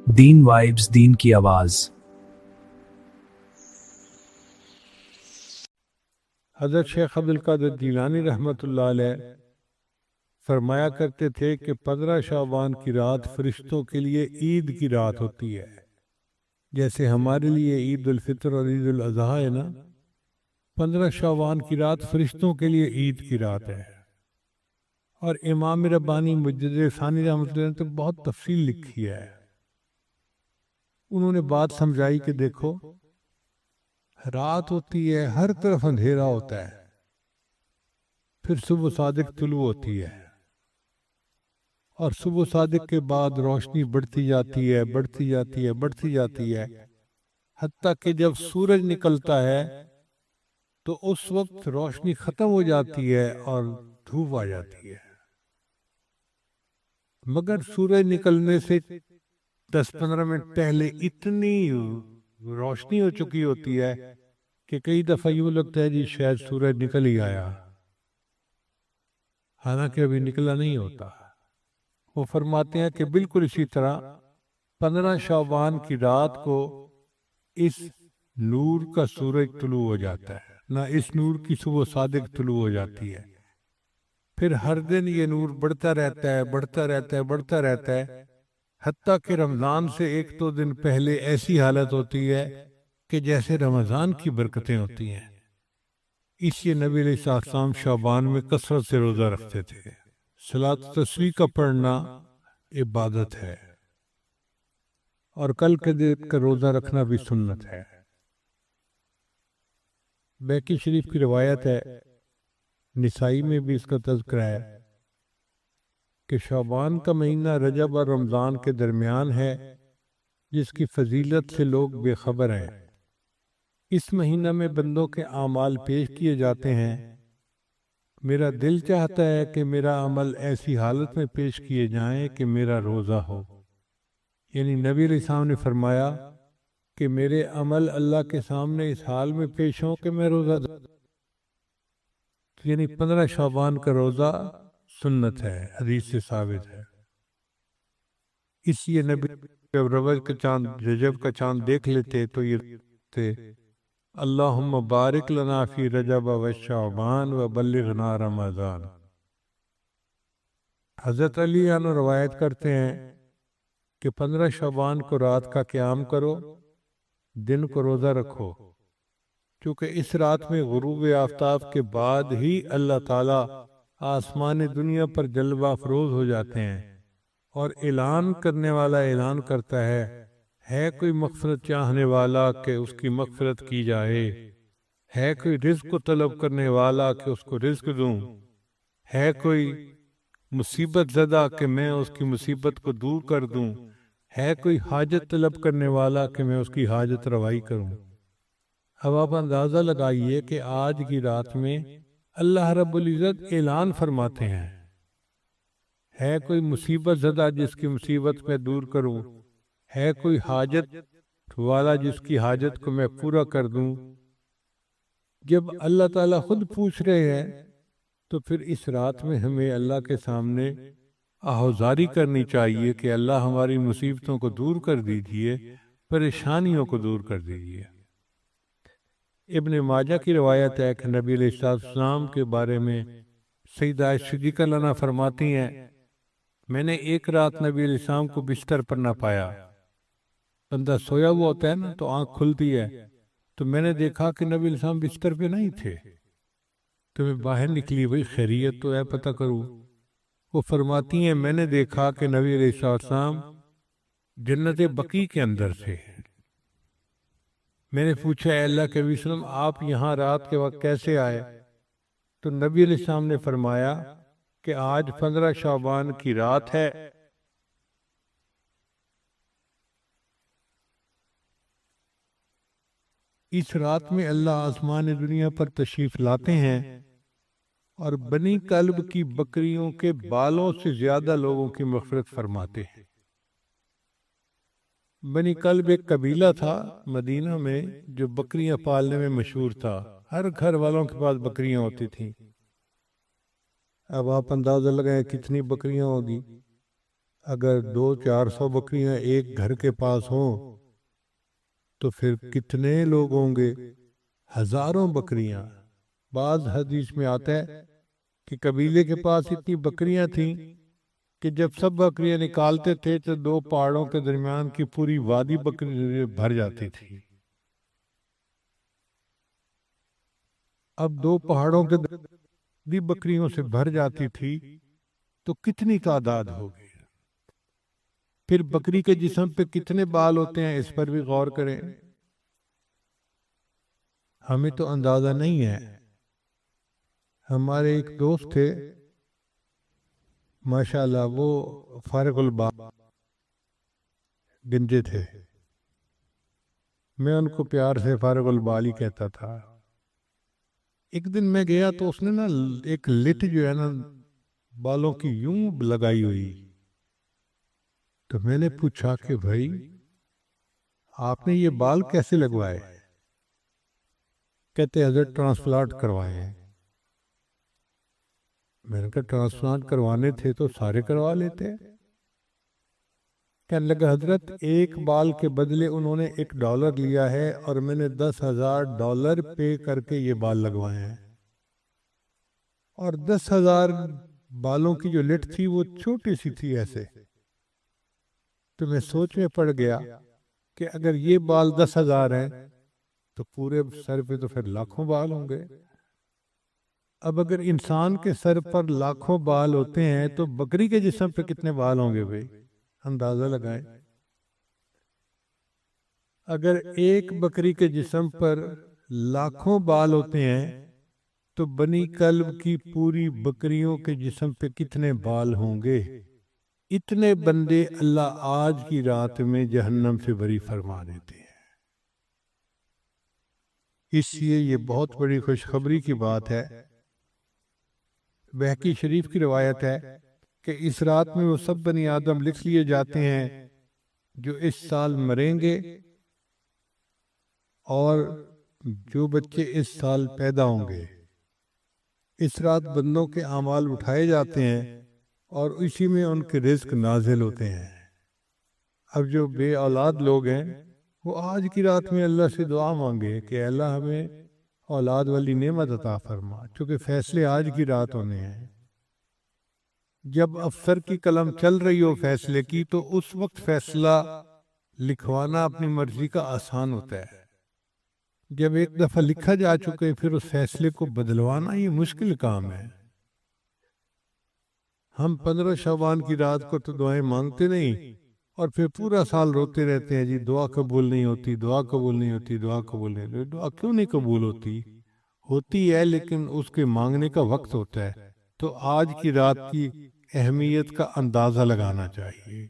دین vibes, دین کی آواز۔ حضرت شیخ عبدالقادر جیلانی رحمۃ اللہ علیہ فرمایا کرتے تھے کہ 15 شعبان کی رات فرشتوں کے لیے عید کی رات ہوتی ہے، جیسے ہمارے لیے عید الفطر اور عید الاضحیٰ ہے نا۔ 15 شعبان کی رات فرشتوں کے لیے عید کی رات ہے۔ اور امام ربانی مجدد ثانی رحمۃ اللہ نے تو بہت تفصیل لکھی ہے۔ انہوں نے بات سمجھائی کہ دیکھو، رات ہوتی ہے، ہر طرف اندھیرا ہوتا ہے، پھر صبح صادق طلوع ہوتی ہے، اور صبح صادق کے بعد روشنی بڑھتی جاتی ہے، بڑھتی جاتی ہے، بڑھتی جاتی ہے، حتیٰ کہ جب سورج نکلتا ہے تو اس وقت روشنی ختم ہو جاتی ہے اور دھوپ آ جاتی ہے۔ مگر سورج نکلنے سے 10-15 منٹ پہلے اتنی روشنی ہو چکی ہوتی ہے کہ کئی دفعہ یوں لگتا ہے جی شاید سورج نکل ہی آیا، حالانکہ ابھی نکلا نہیں ہوتا۔ وہ فرماتے ہیں کہ بالکل اسی طرح 15 شعبان کی رات کو اس نور کا سورج طلوع ہو جاتا ہے، نہ اس نور کی صبح صادق طلوع ہو جاتی ہے۔ پھر ہر دن یہ نور بڑھتا رہتا ہے، بڑھتا رہتا ہے، بڑھتا رہتا ہے، حتیٰ کہ رمضان سے 1-2 دن پہلے ایسی حالت ہوتی ہے کہ جیسے رمضان کی برکتیں ہوتی ہیں۔ اس لیے نبی علیہ السلام شعبان میں کثرت سے روزہ رکھتے تھے۔ صلاۃ و تسبیح کا پڑھنا عبادت ہے، اور کل کے دن کا روزہ رکھنا بھی سنت ہے۔ بیہقی شریف کی روایت ہے، نسائی میں بھی اس کا تذکرہ ہے کہ شعبان کا مہینہ رجب اور رمضان کے درمیان ہے، جس کی فضیلت سے لوگ بے خبر ہیں۔ اس مہینہ میں بندوں کے اعمال پیش کیے جاتے ہیں۔ میرا دل چاہتا ہے کہ میرا عمل ایسی حالت میں پیش کیے جائیں کہ میرا روزہ ہو، یعنی نبی علیہ السلام نے فرمایا کہ میرے عمل اللہ کے سامنے اس حال میں پیش ہوں کہ میں روزہ دار، یعنی 15 شعبان کا روزہ سنت ہے، حدیث سے ثابت ہے۔ اس لیے نبی جب رجب کا چاند دیکھ لیتے تو یہ تھے، اللہم بارک لنا فی رجب و شعبان و بلغنا رمضان۔ حضرت علی عنہ روایت کرتے ہیں کہ 15 شعبان کو رات کا قیام کرو، دن کو روزہ رکھو، کیونکہ اس رات میں غروب آفتاب کے بعد ہی اللہ تعالیٰ آسمان دنیا پر جلوہ افروز ہو جاتے ہیں، اور اعلان کرنے والا اعلان کرتا ہے کوئی مغفرت چاہنے والا کہ اس کی مغفرت کی جائے، ہے کوئی رزق کو طلب کرنے والا کہ اس کو رزق دوں، ہے کوئی مصیبت زدہ کہ میں اس کی مصیبت کو دور کر دوں، ہے کوئی حاجت طلب کرنے والا کہ میں اس کی حاجت روائی کروں۔ اب آپ اندازہ لگائیے کہ آج کی رات میں اللہ رب العزت اعلان فرماتے ہیں، ہے کوئی مصیبت زدہ جس کی مصیبت میں دور کروں، ہے کوئی حاجت والا جس کی حاجت کو میں پورا کر دوں۔ جب اللہ تعالیٰ خود پوچھ رہے ہیں تو پھر اس رات میں ہمیں اللہ کے سامنے آہوزاری کرنی چاہیے کہ اللہ ہماری مصیبتوں کو دور کر دیجئے، پریشانیوں کو دور کر دیجئے۔ ابن ماجہ کی روایت ہے کہ نبی علیہ السلام کے بارے میں سیدہ عائشہ صدیقہ عنہا فرماتی ہیں، میں نے ایک رات نبی علیہ السلام کو بستر پر نہ پایا۔ بندہ سویا ہوا ہوتا ہے نا تو آنکھ کھلتی ہے، تو میں نے دیکھا کہ نبی علیہ السلام بستر پہ نہیں تھے، تو میں باہر نکلی، بھئی خیریت تو ہے پتہ کروں۔ وہ فرماتی ہیں میں نے دیکھا کہ نبی علیہ السلام جنت بقیع کے اندر تھے۔ میں نے پوچھا اے اللہ کے نبی صلی اللہ علیہ وسلم آپ یہاں رات کے وقت کیسے آئے؟ تو نبی علیہ السلام نے فرمایا کہ آج 15 شعبان کی رات ہے، اس رات میں اللہ آسمان دنیا پر تشریف لاتے ہیں اور بنی کلب کی بکریوں کے بالوں سے زیادہ لوگوں کی مغفرت فرماتے ہیں۔ بنی کلب ایک قبیلہ تھا مدینہ میں جو بکریاں پالنے میں مشہور تھا، ہر گھر والوں کے پاس بکریاں ہوتی تھیں۔ اب آپ اندازہ لگائیں کتنی بکریاں ہوگی۔ اگر 200-400 بکریاں ایک گھر کے پاس ہوں تو پھر کتنے لوگ ہوں گے؟ ہزاروں بکریاں۔ بعض حدیث میں آتا ہے کہ قبیلے کے پاس اتنی بکریاں تھیں کہ جب سب بکریاں نکالتے تھے تو 2 پہاڑوں کے درمیان کی پوری وادی بکری بھر جاتی تھی۔ اب 2 پہاڑوں کے بھی بکریوں سے بھر جاتی تھی تو کتنی تعداد ہوگی؟ پھر بکری کے جسم پہ کتنے بال ہوتے ہیں اس پر بھی غور کریں۔ ہمیں تو اندازہ نہیں ہے۔ ہمارے ایک دوست تھے ماشاءاللہ، وہ فارغ البال گنجے تھے، میں ان کو پیار سے فارغ البال ہی کہتا تھا۔ ایک دن میں گیا تو اس نے نا ایک لٹ جو ہے نا بالوں کی یوں لگائی ہوئی، تو میں نے پوچھا کہ بھائی آپ نے یہ بال کیسے لگوائے؟ کہتے حضرت ٹرانسپلانٹ کروائے ہیں۔ میں نے کہا ٹرانسپلانٹ کروانے تھے تو سارے کروا لیتے۔ کہنے لگا حضرت ایک بال کے بدلے انہوں نے $1 لیا ہے اور میں نے $10,000 پے کر کے یہ بال لگوائے ہیں، اور 10,000 بالوں کی جو لٹ تھی وہ چھوٹی سی تھی ایسے۔ تو میں سوچ میں پڑ گیا کہ اگر یہ بال 10,000 ہیں تو پورے سر پہ تو پھر لاکھوں بال ہوں گے۔ اب اگر انسان کے سر پر لاکھوں بال ہوتے ہیں تو بکری کے جسم پہ کتنے بال ہوں گے بھائی؟ اندازہ لگائیں۔ اگر ایک بکری کے جسم پر لاکھوں بال ہوتے ہیں تو بنی کلب کی پوری بکریوں کے جسم پہ کتنے بال ہوں گے؟ اتنے بندے اللہ آج کی رات میں جہنم سے بری فرما دیتے ہیں۔ اس لیے یہ بہت بڑی خوشخبری کی بات ہے۔ بہقی شریف کی روایت ہے کہ اس رات میں وہ سب بنی آدم لکھ لیے جاتے ہیں جو اس سال مریں گے، اور جو بچے اس سال پیدا ہوں گے۔ اس رات بندوں کے اعمال اٹھائے جاتے ہیں اور اسی میں ان کے رزق نازل ہوتے ہیں۔ اب جو بے اولاد لوگ ہیں وہ آج کی رات میں اللہ سے دعا مانگے کہ اللہ ہمیں اولاد والی نعمت عطا فرما، چونکہ فیصلے آج کی رات ہونے ہیں۔ جب افسر کی قلم چل رہی ہو فیصلے کی تو اس وقت فیصلہ لکھوانا اپنی مرضی کا آسان ہوتا ہے۔ جب ایک دفعہ لکھا جا چکے پھر اس فیصلے کو بدلوانا یہ مشکل کام ہے۔ ہم 15 شعبان کی رات کو تو دعائیں مانگتے نہیں، اور پھر پورا سال روتے رہتے ہیں جی دعا قبول نہیں ہوتی، دعا قبول نہیں ہوتی، دعا قبول نہیں ہوتی۔ دعا کیوں نہیں قبول ہوتی؟ ہوتی ہے لیکن اس کے مانگنے کا وقت ہوتا ہے۔ تو آج کی رات کی اہمیت کا اندازہ لگانا چاہیے۔